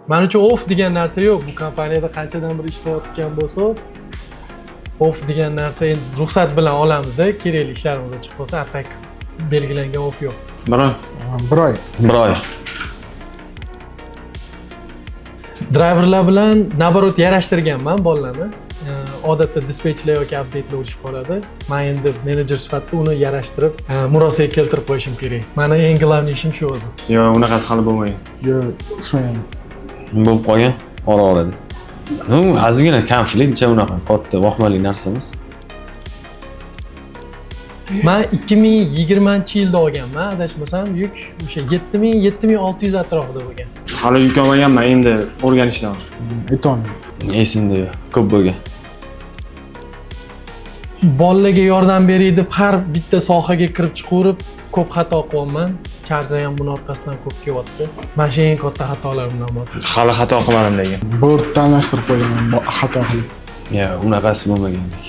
Men uchun off degan narsa yo'q. Bu kompaniyada qanchadan bir ishlayotgan bo'lsa, off degan narsa endi ruxsat bilan olamiz, kerakli ishlarimiz chiqib qolsa, atak belgilangan off yo'q. Bir oy. Bir oy. Driverlar bilan naborot yarashtirganman bolalarni. Odatda dispetchlar yoki update'lar o'chib qoladi. Men endi menejer sifatida uni yarashtirib, murosaga keltirib qo'yishim kerak. Meni eng glавный ishim shu o'zi. Yo'q, unaqasi qilib bo'lmaydi. Yo'q, ushlayman. Bo'lib qolgan ora-orada. Ну, ozgina konfliktcha unaqa katta vahmali narsa emas. Men 2020-yilda olganman, adashmasam, yuk o'sha 7600 atrofida bo'lgan. Hali yuk olmaganman, endi o'rganishdaman. Aytolmayman. Esimda yo'q, ko'p bo'lgan. Bolalarga yordam beraylik deb har bitta sohaga kirib chiqaverib, ko'p xato qilyapman. Charjlar ham buni orqasidan ko'p kelyapti. Mana shu eng katta xatolarimdan biri. Hali xato qilmadim lekin. Bort tanlashtirib qo'yaman, xato qilib. Yo'q, unaqasi bo'lmagandek.